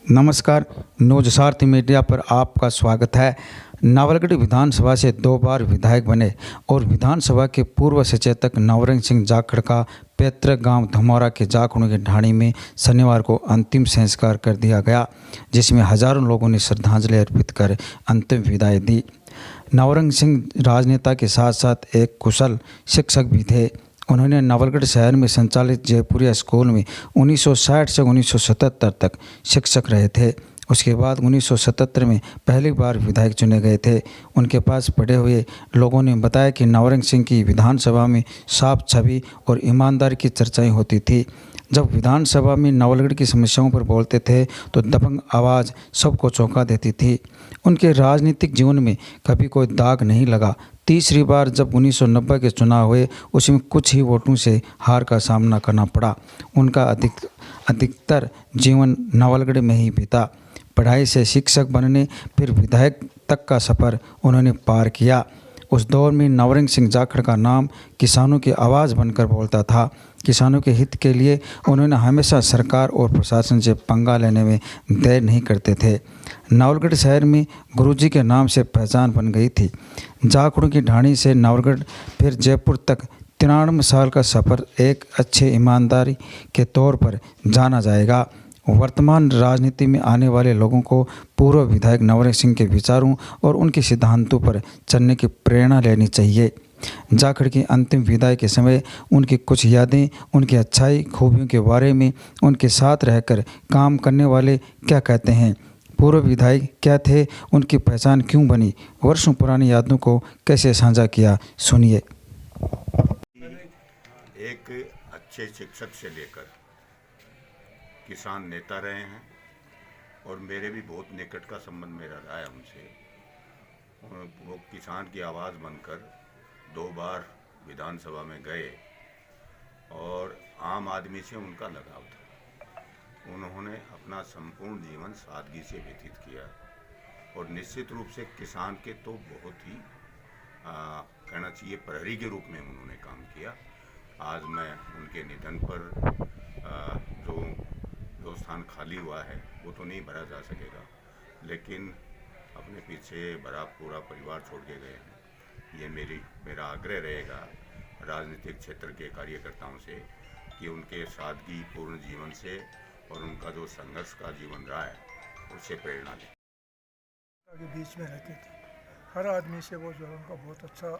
नमस्कार, नवसार्थी मीडिया पर आपका स्वागत है। नावलगढ़ विधानसभा से 2 बार विधायक बने और विधानसभा के पूर्व सचेतक नवरंग सिंह जाखड़ का पैतृक गांव धमौरा के जाखड़ों की ढाणी में शनिवार को अंतिम संस्कार कर दिया गया, जिसमें हजारों लोगों ने श्रद्धांजलि अर्पित कर अंतिम विदाई दी। नवरंग सिंह राजनेता के साथ साथ एक कुशल शिक्षक भी थे। उन्होंने नवलगढ़ शहर में संचालित जयपुरिया स्कूल में 1960 से 1977 तक शिक्षक रहे थे। उसके बाद 1977 में पहली बार विधायक चुने गए थे। उनके पास पढ़े हुए लोगों ने बताया कि नवरंग सिंह की विधानसभा में साफ छवि और ईमानदारी की चर्चाएं होती थी। जब विधानसभा में नवलगढ़ की समस्याओं पर बोलते थे तो दबंग आवाज़ सबको चौंका देती थी। उनके राजनीतिक जीवन में कभी कोई दाग नहीं लगा। तीसरी बार जब 1990 के चुनाव हुए, उसमें कुछ ही वोटों से हार का सामना करना पड़ा। उनका अधिकतर जीवन नवलगढ़ में ही बीता। पढ़ाई से शिक्षक बनने, फिर विधायक तक का सफ़र उन्होंने पार किया। उस दौर में नवरंग सिंह जाखड़ का नाम किसानों की आवाज़ बनकर बोलता था। किसानों के हित के लिए उन्होंने हमेशा सरकार और प्रशासन से पंगा लेने में देर नहीं करते थे। नवलगढ़ शहर में गुरुजी के नाम से पहचान बन गई थी। जाखड़ों की ढाणी से नवलगढ़ फिर जयपुर तक 93 साल का सफ़र एक अच्छे ईमानदारी के तौर पर जाना जाएगा। वर्तमान राजनीति में आने वाले लोगों को पूर्व विधायक नवरंग सिंह के विचारों और उनके सिद्धांतों पर चलने की प्रेरणा लेनी चाहिए। जाखड़ की अंतिम विदाई के समय उनकी कुछ यादें, उनकी अच्छाई खूबियों के बारे में, उनके साथ रहकर काम करने वाले क्या कहते हैं, पूर्व विधायक क्या थे, उनकी पहचान क्यों बनी, वर्षों पुरानी यादों को कैसे साझा किया, सुनिए। एक अच्छे शिक्षक से लेकर किसान नेता रहे हैं और मेरे भी बहुत निकट का संबंध मेरा रहा है उनसे। वो किसान की आवाज़ बनकर 2 बार विधानसभा में गए और आम आदमी से उनका लगाव था। उन्होंने अपना संपूर्ण जीवन सादगी से व्यतीत किया और निश्चित रूप से किसान के तो बहुत ही कहना चाहिए प्रहरी के रूप में उन्होंने काम किया। आज मैं उनके निधन पर जो स्थान खाली हुआ है वो तो नहीं भरा जा सकेगा, लेकिन अपने पीछे भरा पूरा परिवार छोड़ के गए हैं। ये मेरा आग्रह रहेगा राजनीतिक क्षेत्र के कार्यकर्ताओं से कि उनके सादगी पूर्ण जीवन से और उनका जो संघर्ष का जीवन रहा है उससे प्रेरणा लें। के बीच में रहते थे, हर आदमी से वो जो है उनका बहुत अच्छा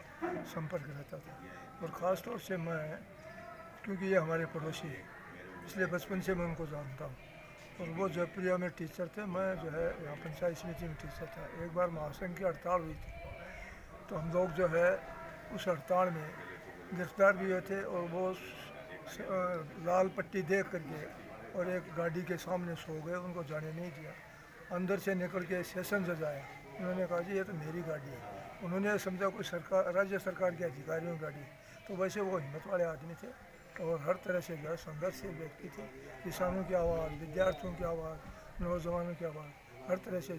संपर्क रहता था। और ख़ास तौर से मैं, क्योंकि ये हमारे पड़ोसी है, इसलिए बचपन से मैं उनको जानता हूँ। और वो जयपुरिया में टीचर थे, मैं जो है यहाँ पंचायत समिति में टीचर था। एक बार महासंघ की हड़ताल हुई थी तो हम लोग जो है उस हड़ताल में गिरफ्तार भी हुए थे और वो लाल पट्टी देख करके और एक गाड़ी के सामने सो गए, उनको जाने नहीं दिया। अंदर से निकल के सेशन जज आया, उन्होंने कहा जी ये तो मेरी गाड़ी है। उन्होंने समझा कोई सरकार, राज्य सरकार के अधिकारियों की गाड़ी। तो वैसे वो हिम्मत वाले आदमी थे और हर तरह से जो है संघर्षशील व्यक्ति थे। किसानों की आवाज़, विद्यार्थियों की आवाज़, नौजवानों की आवाज़, हर तरह से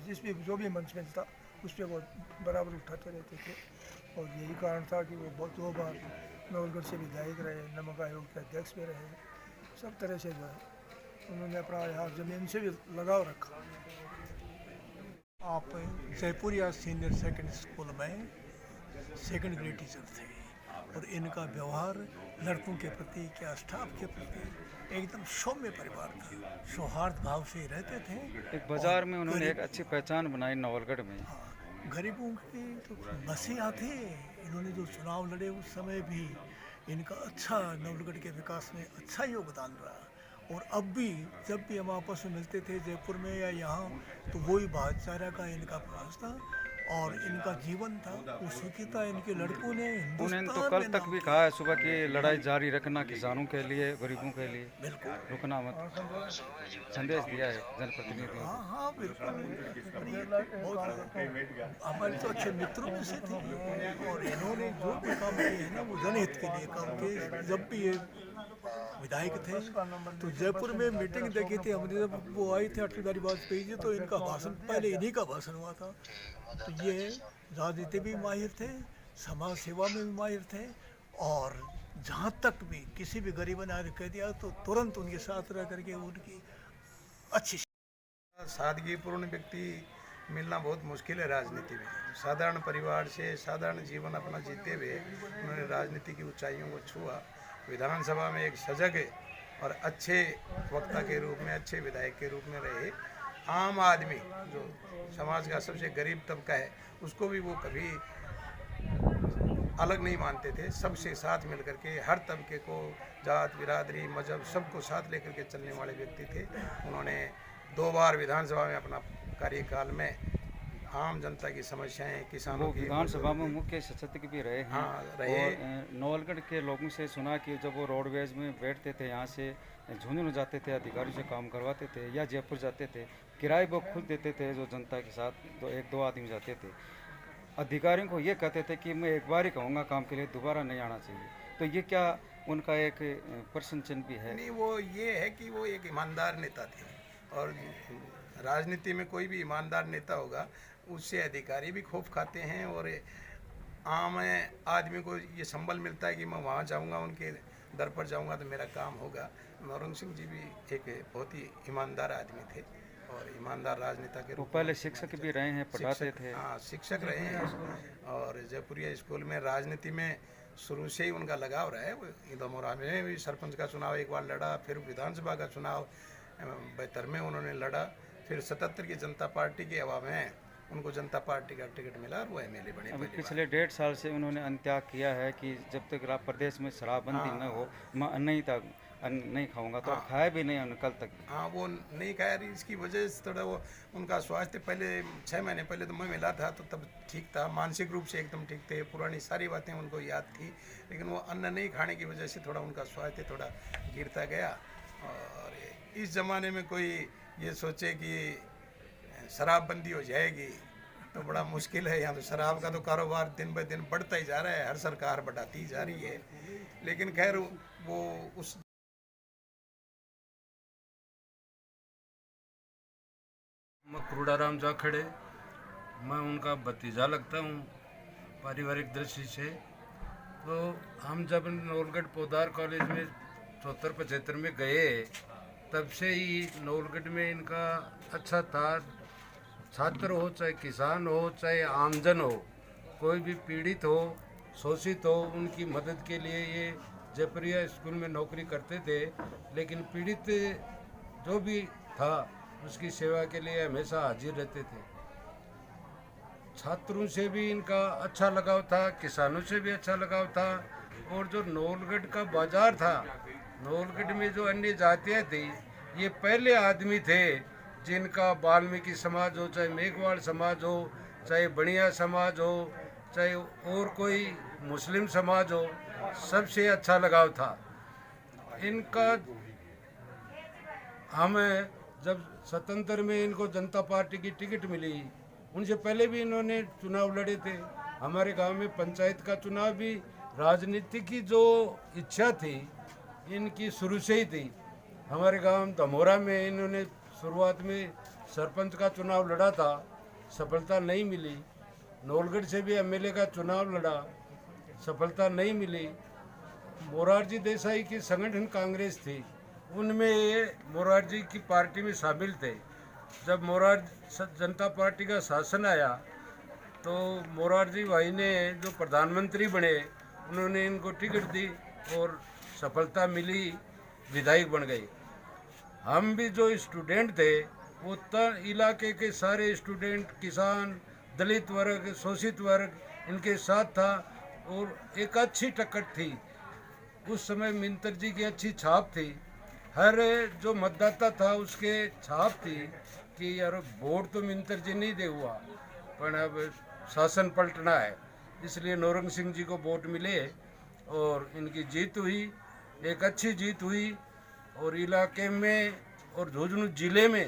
जो भी मंच मिलता उस पर वो बराबर उठाते रहते थे। और यही कारण था कि वो 2 बार नवलगढ़ से विधायक रहे, नमक आयोग के अध्यक्ष भी रहे। सब तरह से जो है उन्होंने अपना यहाँ ज़मीन से भी लगाव रखा। आप जयपुरिया सीनियर सेकेंडरी स्कूल में सेकंड ग्रेड टीचर थे और इनका व्यवहार लड़कों के प्रति, क्या स्टाफ के प्रति एकदम सौम्य परिवार था। सौहार्द भाव से रहते थे। एक बाजार में उन्होंने एक अच्छी पहचान बनाई नवलगढ़ में। गरीबों की तो मसीहा थे। इन्होंने जो चुनाव लड़े उस समय भी इनका अच्छा नवलगढ़ के विकास में अच्छा योगदान रहा। और अब भी जब भी हम आपस में मिलते थे जयपुर में या यहाँ, तो वही भाईचारा का इनका प्रयास था और इनका जीवन था। वो सुखी था। इनके लड़कों ने उन्होंने तो कल तक भी कहा है सुबह की लड़ाई जारी रखना, किसानों के लिए, गरीबों के लिए, बिल्कुल रुकना मत, संदेश दिया है जनप्रतिनिधियों। हाँ बिल्कुल। हमारे तो अच्छे मित्रों में से थे और इन्होंने जो भी काम किए हैं ना वो जनहित के लिए काम किए। जब भी ये विधायक थे तो जयपुर में मीटिंग देखी थी हमने, जब वो आई थे अटल बिहारी वाजपेयी जी, तो इनका भाषण पहले इन्हीं का भाषण हुआ था। तो ये राजनीति भी माहिर थे, समाज सेवा में भी माहिर थे और जहाँ तक भी किसी भी गरीब ने कह दिया तो तुरंत उनके साथ रह करके उनकी अच्छी सादगीपूर्ण व्यक्ति मिलना बहुत मुश्किल है राजनीति में। साधारण परिवार से साधारण जीवन अपना जीते हुए उन्होंने राजनीति की ऊंचाइयों को छुआ। विधानसभा में एक सजग और अच्छे वक्ता के रूप में, अच्छे विधायक के रूप में रहे। आम आदमी जो समाज का सबसे गरीब तबका है उसको भी वो कभी अलग नहीं मानते थे। सबसे साथ मिलकर के हर तबके को, जात बिरादरी मजहब सबको साथ लेकर के चलने वाले व्यक्ति थे। उन्होंने 2 बार विधानसभा में अपना कार्यकाल में आम जनता की समस्याएं, किसानों की, विधानसभा में मुख्य सचेतक भी रहे हैं। हाँ, रहे। और नवलगढ़ के लोगों से सुना कि जब वो रोडवेज में बैठते थे, यहाँ से झुंझुनू जाते थे, अधिकारियों से काम करवाते थे, या जयपुर जाते थे, किराए वो खुद देते थे। जो जनता के साथ 1-2 आदमी जाते थे, अधिकारियों को ये कहते थे कि मैं एक बार ही कहूँगा काम के लिए, दोबारा नहीं आना चाहिए। तो ये क्या उनका एक प्रश्न चिन्ह भी है? नहीं, वो ये है कि वो एक ईमानदार नेता थे, और राजनीति में कोई भी ईमानदार नेता होगा उससे अधिकारी भी खौफ खाते हैं, और आम आदमी को ये संबल मिलता है कि मैं वहाँ जाऊँगा, उनके दर पर जाऊँगा तो मेरा काम होगा। नौरंग सिंह जी भी एक बहुत ही ईमानदार आदमी थे और ईमानदार राजनेता के रूप में। पहले शिक्षक भी रहे हैं, पढ़ाते थे। हाँ, शिक्षक रहे हैं, और जयपुरिया स्कूल में राजनीति में शुरू से ही उनका लगाव रहा है। इंदौमोरा में भी सरपंच का चुनाव एक बार लड़ा, फिर विधानसभा का चुनाव 72 में उन्होंने लड़ा, फिर 77 की जनता पार्टी के हवा में उनको जनता पार्टी का टिकट मिला और वो एमएलए बने। अभी पिछले 1.5 साल से उन्होंने अंत्याग किया है कि जब तक प्रदेश में शराबबंदी न हो मैं अन्न नहीं खाऊंगा। तो खाया भी नहीं कल तक। हाँ, वो नहीं खाया। इसकी वजह से थोड़ा वो उनका स्वास्थ्य पहले 6 महीने पहले तो मैं मिला था तो तब ठीक था, मानसिक रूप से एकदम ठीक थे, पुरानी सारी बातें उनको याद थी, लेकिन वो अन्न नहीं खाने की वजह से थोड़ा उनका स्वास्थ्य थोड़ा गिरता गया। और इस ज़माने में कोई ये सोचे कि शराबबंदी हो जाएगी तो बड़ा मुश्किल है। यहाँ तो शराब का तो कारोबार दिन ब दिन बढ़ता ही जा रहा है, हर सरकार बढ़ाती ही जा रही है। लेकिन खैर वो उस मैं क्रूडाराम जाखड़े, मैं उनका भतीजा लगता हूँ पारिवारिक दृष्टि से। तो हम जब नवलगढ़ पोदार कॉलेज में 74-75 में गए तब से ही नवलगढ़ में इनका अच्छा था। छात्र हो, चाहे किसान हो, चाहे आमजन हो, कोई भी पीड़ित हो, शोषित हो, उनकी मदद के लिए ये जयपुरिया स्कूल में नौकरी करते थे। लेकिन पीड़ित जो भी था उसकी सेवा के लिए हमेशा हाजिर रहते थे। छात्रों से भी इनका अच्छा लगाव था, किसानों से भी अच्छा लगाव था। और जो नवलगढ़ का बाजार था, नवलगढ़ में जो अन्य जातियाँ थी, ये पहले आदमी थे जिनका वाल्मीकि समाज हो, चाहे मेघवाड़ समाज हो, चाहे बनिया समाज हो, चाहे और कोई मुस्लिम समाज हो, सबसे अच्छा लगाव था इनका। हमें जब 77 में इनको जनता पार्टी की टिकट मिली, उनसे पहले भी इन्होंने चुनाव लड़े थे। हमारे गांव में पंचायत का चुनाव भी राजनीति की जो इच्छा थी इनकी शुरू से ही थी। हमारे गांव दमोरा में इन्होंने शुरुआत में सरपंच का चुनाव लड़ा था, सफलता नहीं मिली। नवलगढ़ से भी एमएलए का चुनाव लड़ा, सफलता नहीं मिली। मोरारजी देसाई की संगठन कांग्रेस थी, उनमें ये मोरारजी की पार्टी में शामिल थे। जब मोरारजी जनता पार्टी का शासन आया तो मोरारजी भाई ने जो प्रधानमंत्री बने उन्होंने इनको टिकट दी और सफलता मिली, विधायक बन गए। हम भी जो स्टूडेंट थे वो इलाके के सारे स्टूडेंट, किसान, दलित वर्ग, शोषित वर्ग इनके साथ था और एक अच्छी टक्कर थी। उस समय मिंतर जी की अच्छी छाप थी, हर जो मतदाता था उसके छाप थी कि यार वोट तो मिंतर जी नहीं दे हुआ पर अब शासन पलटना है, इसलिए नौरंग सिंह जी को वोट मिले और इनकी जीत हुई, एक अच्छी जीत हुई। और इलाके में और झुंझुनू जिले में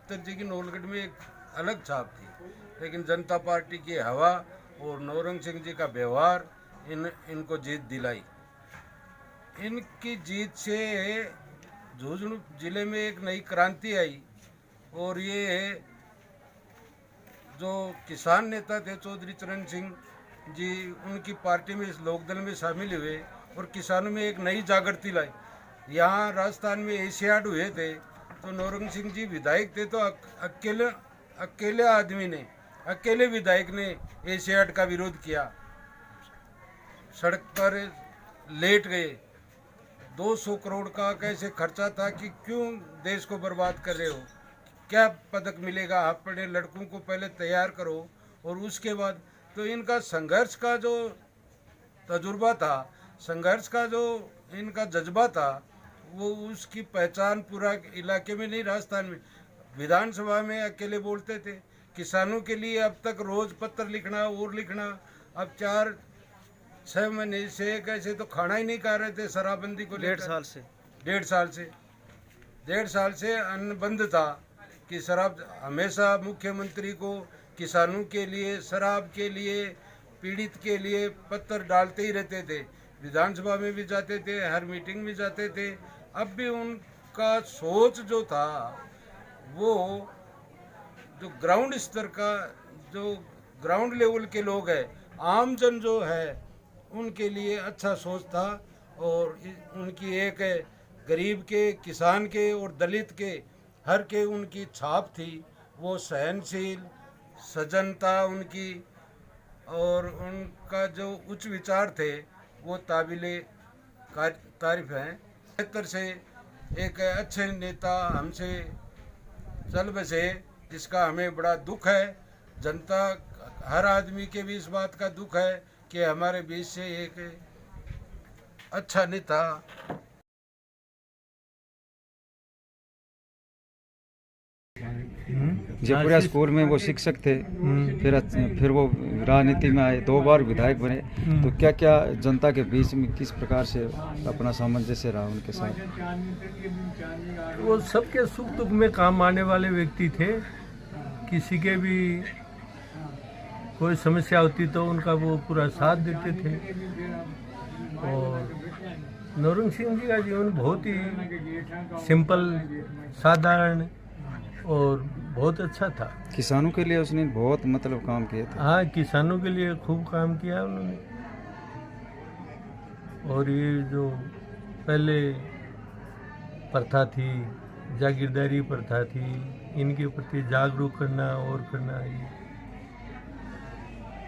मिंतर जी की नवलगढ़ में एक अलग छाप थी, लेकिन जनता पार्टी की हवा और नौरंग सिंह जी का व्यवहार इनको जीत दिलाई। इनकी जीत से झुंझुनू जिले में एक नई क्रांति आई और ये जो किसान नेता थे चौधरी चरण सिंह जी, उनकी पार्टी में इस लोकदल में शामिल हुए और किसानों में एक नई जागृति लाई। यहाँ राजस्थान में एशियाड हुए थे तो नौरंग सिंह जी विधायक थे तो अकेले आदमी ने, अकेले विधायक ने एशियाड का विरोध किया, सड़क पर लेट गए। 200 करोड़ का कैसे खर्चा था कि क्यों देश को बर्बाद कर रहे हो, क्या पदक मिलेगा, अपने लड़कों को पहले तैयार करो और उसके बाद। तो इनका संघर्ष का जो तजुर्बा था, संघर्ष का जो इनका जज्बा था, वो उसकी पहचान पूरा इलाके में नहीं, राजस्थान में। विधानसभा में अकेले बोलते थे, किसानों के लिए अब तक रोज पत्र लिखना और लिखना। अब 4-6 महीने से कैसे तो खाना ही नहीं खा रहे थे शराबबंदी को लेकर। डेढ़ साल से अन्न बंद था कि शराब, हमेशा मुख्यमंत्री को किसानों के लिए, शराब के लिए, पीड़ित के लिए पत्र डालते ही रहते थे। विधानसभा में भी जाते थे, हर मीटिंग में जाते थे। अब भी उनका सोच जो था वो जो ग्राउंड स्तर का, जो ग्राउंड लेवल के लोग हैं, आमजन जो है, उनके लिए अच्छा सोच था। और उनकी एक गरीब के, किसान के और दलित के, हर के उनकी छाप थी। वो सहनशील, सजनता उनकी और उनका जो उच्च विचार थे वो काबिले तारीफ हैं। बेहतर से एक अच्छे नेता हमसे चल बसे, जिसका हमें बड़ा दुख है। जनता, हर आदमी के भी इस बात का दुख है कि हमारे बीच से एक अच्छा नेता जयपुरा स्कूल में वो शिक्षक थे, फिर वो राजनीति में आए, 2 बार विधायक बने। तो क्या क्या जनता के बीच में किस प्रकार से अपना सामंजस्य रहा उनके साथ? वो सबके सुख दुख में काम आने वाले व्यक्ति थे। किसी के भी कोई समस्या होती तो उनका वो पूरा साथ देते थे। और नौरंग सिंह जी का जीवन बहुत ही सिंपल, साधारण और बहुत अच्छा था। किसानों के लिए उसने बहुत मतलब काम किए थे। हाँ, किसानों के लिए खूब काम किया उन्होंने। और ये जो पहले प्रथा थी, जागीरदारी प्रथा थी, इनके प्रति जागरूक करना और करना, ये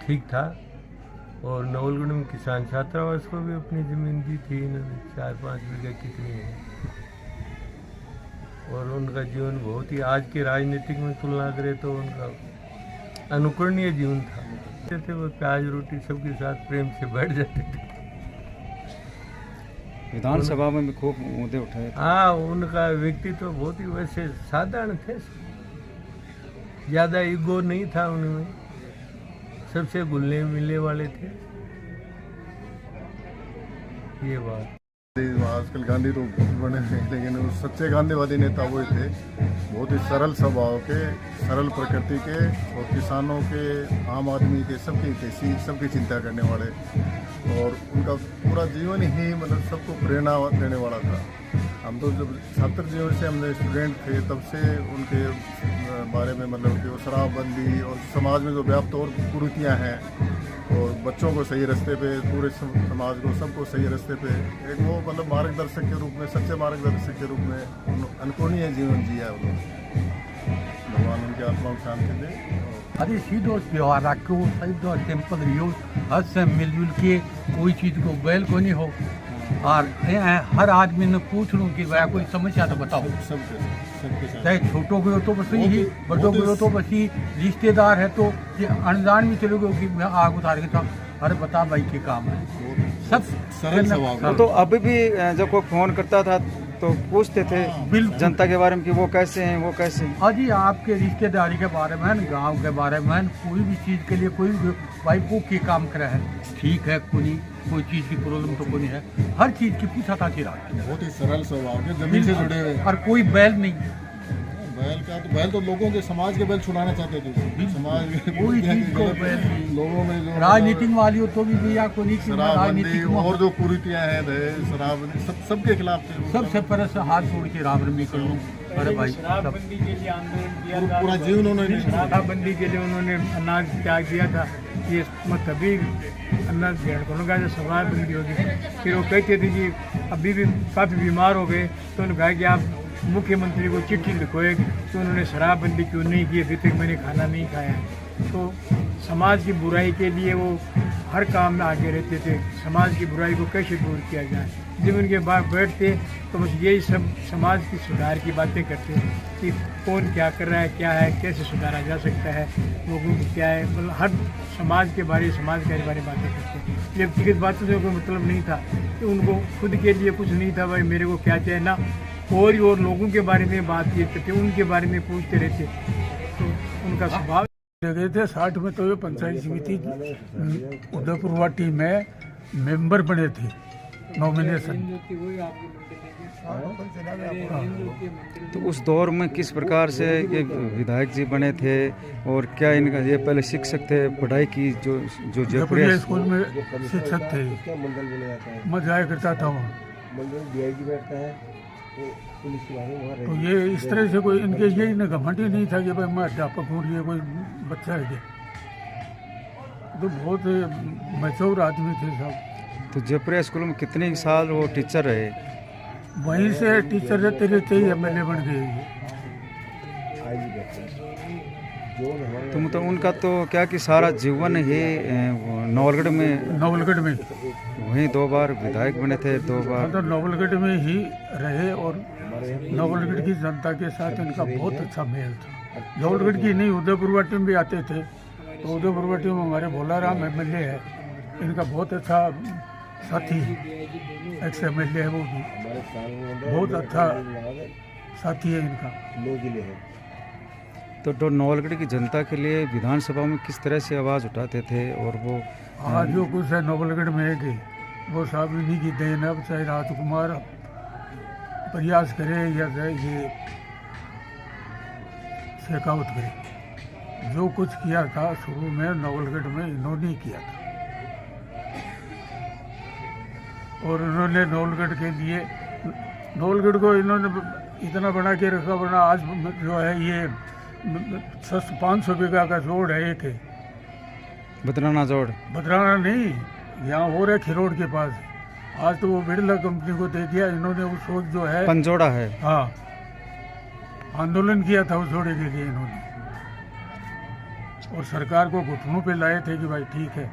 ठीक था। और नवलगढ़ में किसान छात्रावास को भी अपनी ज़मीन दी थी इन्होंने, 4-5 बीघा कितनी है। और उनका जीवन बहुत ही, आज के राजनीतिक में तुलना करें तो उनका अनुकरणीय जीवन था। थे वो प्याज रोटी सबके साथ प्रेम से बैठ जाते थे। विधानसभा में भी खूब मुद्दे उठाए थे। हाँ, उनका व्यक्तित्व तो बहुत ही वैसे साधारण थे, ज़्यादा ईगो नहीं था उनमें, सबसे घुलने मिलने वाले थे। ये बात। आजकल गांधी तो बने हैं, लेकिन वो सच्चे गांधीवादी नेता वही थे। बहुत ही सरल स्वभाव के, सरल प्रकृति के और किसानों के, आम आदमी के, सबकी चिंता करने वाले। और उनका पूरा जीवन ही मतलब सबको प्रेरणा देने वाला था। हम तो जब छात्र जीवन से हमने स्टूडेंट थे तब से उनके बारे में मतलब कि वो शराबबंदी और समाज में जो व्याप्त और कुरीतियाँ हैं और बच्चों को सही रास्ते पे, पूरे समाज को, सबको सही रास्ते पे एक वो मतलब मार्गदर्शक के रूप में, सच्चे मार्गदर्शक के रूप में अनपूर्णीय जीवन जिया उन्होंने। भगवान उनकी आत्मा को शांति दे। अरे सीधो त्यौहार रखो, सीधो सिंपल रहियो, हद से मिलजुल के कोई चीज़ को बैल को नहीं हो। और हर आदमी ने पूछ लूँ कि भाई कोई समस्या तो बताओ। चाहे छोटों को हो तो बस यही, बड़ों को हो तो बस ही, रिश्तेदार है तो ये अनजान में चले गए कि मैं आग उतार के था, अरे बता भाई के काम है। सब सरल स्वभाव। तो अभी भी जब कोई फोन करता था तो पूछते थे जनता के बारे में कि वो कैसे हैं, वो कैसे हैं। हाँ जी, आपके रिश्तेदारी के बारे में, गांव के बारे में, कोई भी चीज़ के लिए कोई भाई वो के काम करे है, ठीक है, कोई चीज़ की प्रॉब्लम तो कोई है, हर चीज़ की पूछा था कि बहुत ही सरल स्वभाव के, जमीन से जुड़े हुए। और कोई बैल नहीं, बैल तो लोगों के, समाज के बैल छुड़ाना चाहते थे। समाज कोई चीज़ को बैल नहीं, लोगों में जो राजनीतिक वाली हो तो भी भैया को नहीं, राजनीतिक और जो कुरीतियाँ हैं शराब, सबके खिलाफ थे। सबसे पहले से हाथ छोड़ के राम रमी कर लूँ। अरे भाई, शराबबंदी के लिए आंदोलन किया था, पूरा जीवन उन्होंने, शराबबंदी के लिए उन्होंने अनाज त्याग दिया था। ये तभी अनाज ग्रहण करूँगा जब शराबबंदी होगी। फिर वो कहते थे कि अभी भी काफ़ी बीमार हो गए तो उन्होंने कहा कि आप मुख्यमंत्री को चिट्ठी लिखो है कि उन्होंने शराबबंदी क्यों नहीं की, अभी तक मैंने खाना नहीं खाया है। तो समाज की बुराई के लिए वो हर काम में आगे रहते थे, समाज की बुराई को कैसे दूर किया जाए। जब उनके बाद बैठते तो बस यही सब समाज की सुधार की बातें करते कि कौन क्या कर रहा है, क्या है, कैसे सुधारा जा सकता है, लोगों को क्या है, मतलब हर समाज के बारे में बातें करते हैं। व्यक्तिगत बातों से कोई मतलब नहीं था कि उनको खुद के लिए कुछ नहीं था, भाई मेरे को क्या चाहिए ना, और लोगों के बारे में बातचीत करते, उनके बारे में पूछते रहते। तो उनका स्वभाव गए थे 60 में, तो ये पंचायत समिति उदयपुर वाटी में मेंबर बने थे नॉमिनेशन। तो उस दौर में किस प्रकार से ये विधायक जी बने थे और क्या इनका ये पहले शिक्षक थे, पढ़ाई की जो जयपुर स्कूल में शिक्षक थे, मैं जाया करता था वहाँ। तो ये इस तरह से कोई इनके ये घमंड ही नहीं था कि भाई मैं अध्यापक हूँ, ये कोई बच्चा है क्या। तो बहुत मैच्योर आदमी थे सब। तो जयपुर स्कूल में कितने साल वो टीचर रहे? वहीं से टीचर रहते रहते ही MLA बन गए। तो मतलब उनका तो क्या कि सारा जीवन ही नवलगढ़ में वहीं 2 बार विधायक बने थे, 2 बार तो नवलगढ़ में ही रहे और नवलगढ़ की जनता के साथ इनका बहुत अच्छा मेल था। नवलगढ़ की नहीं, उदयपुर वाटी में भी आते थे। तो उदयपुर वाटी में हमारे भोलाराम MLA है, इनका बहुत अच्छा साथी, एक्स MLA है, वो भी बहुत अच्छा साथी है इनका। तो नवलगढ़ की जनता के लिए विधानसभा में किस तरह से आवाज़ उठाते थे? और वो आज जो कुछ है नवलगढ़ में है कि वो साहब इन्हीं की देन है। चाहे राजकुमार प्रयास करे या ये शेखावत करे, जो कुछ किया था शुरू में नवलगढ़ में इन्होंने किया था। और उन्होंने नवलगढ़ के लिए, नवलगढ़ को इन्होंने इतना बना के रखा, वरना आज जो है ये 500 बीघा का जोड़ है एक है, बदराना जोड़, बदराना नहीं, यहाँ हो रहा है खिरोड़ के पास। आज तो वो बिरला कंपनी को दे दिया इन्होंने। उस वक्त जो है पंजोड़ा है, हाँ, आंदोलन किया था उस जोड़े के लिए इन्होंने, और सरकार को घुटनों पे लाए थे कि भाई ठीक है।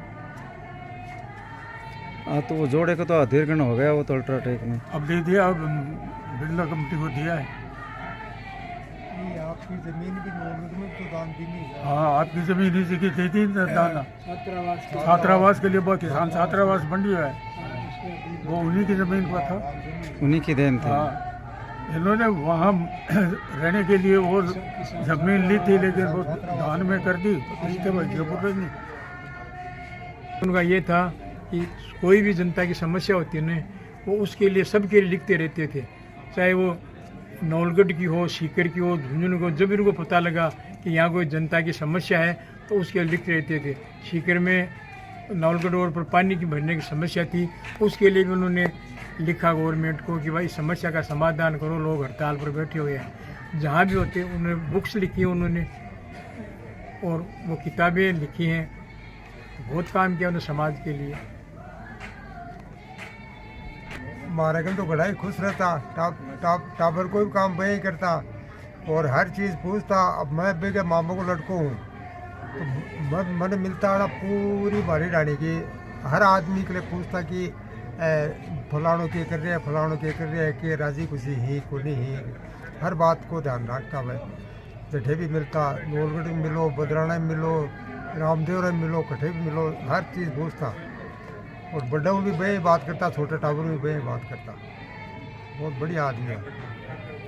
तो वो जोड़े का तो अधीरगण हो गया, वो तो अल्ट्राटेक में अब दे दिया, अब बिरला कंपनी को दिया है। आपकी जमीन भी नवलगढ़ में तो दान भी नहीं है। हाँ, आपकी जमीन इसी की दे दी दाना, छात्रावास के लिए। वो किसान छात्रावास बन गया है, वो उन्हीं की जमीन पर था, उन्हीं की देन थी। हाँ, इन्होंने वहाँ रहने के लिए वो जमीन ली थी, लेकिन वो दान में कर दी, इसके बाद जयपुर नहीं। उनका ये था कि कोई भी जनता की समस्या होती है ना, वो उसके लिए सबके लिए लिखते रहते थे, चाहे वो नवलगढ़ की हो, सीकर की हो, झुंझुनू की हो। जब इनको पता लगा कि यहाँ कोई जनता की समस्या है तो उसके लिए लिखते रहते थे। सीकर में नवलगढ़ रोड पर पानी की भरने की समस्या थी, उसके लिए भी उन्होंने लिखा गवर्नमेंट को कि भाई समस्या का समाधान करो, लोग हड़ताल पर बैठे हुए हैं। जहाँ भी होते उन्होंने बुक्स लिखी हैं उन्होंने, और वो किताबें लिखी हैं, बहुत काम किया उन्होंने समाज के लिए। हमारे घर तो बड़ा ही खुश रहता, टाबर कोई भी काम वही करता और हर चीज़ पूछता। अब मैं भी के मामों को लड़को हूँ, तो मैंने मिलता है पूरी बारी डाली की, हर आदमी के लिए पूछता कि फलानों के कर रहे हैं, फलानों के कर रहे हैं, कि राजी खुशी ही को नहीं ही, हर बात को ध्यान रखता। मैं जठे भी मिलता, नवलगढ़ में मिलो, बदराना में मिलो, रामदेवरा में मिलो, कठे भी मिलो, हर चीज़ पूछता। और बड़ा भी वही बात करता, छोटे टावर में वही बात करता। बहुत बढ़िया आदमी है।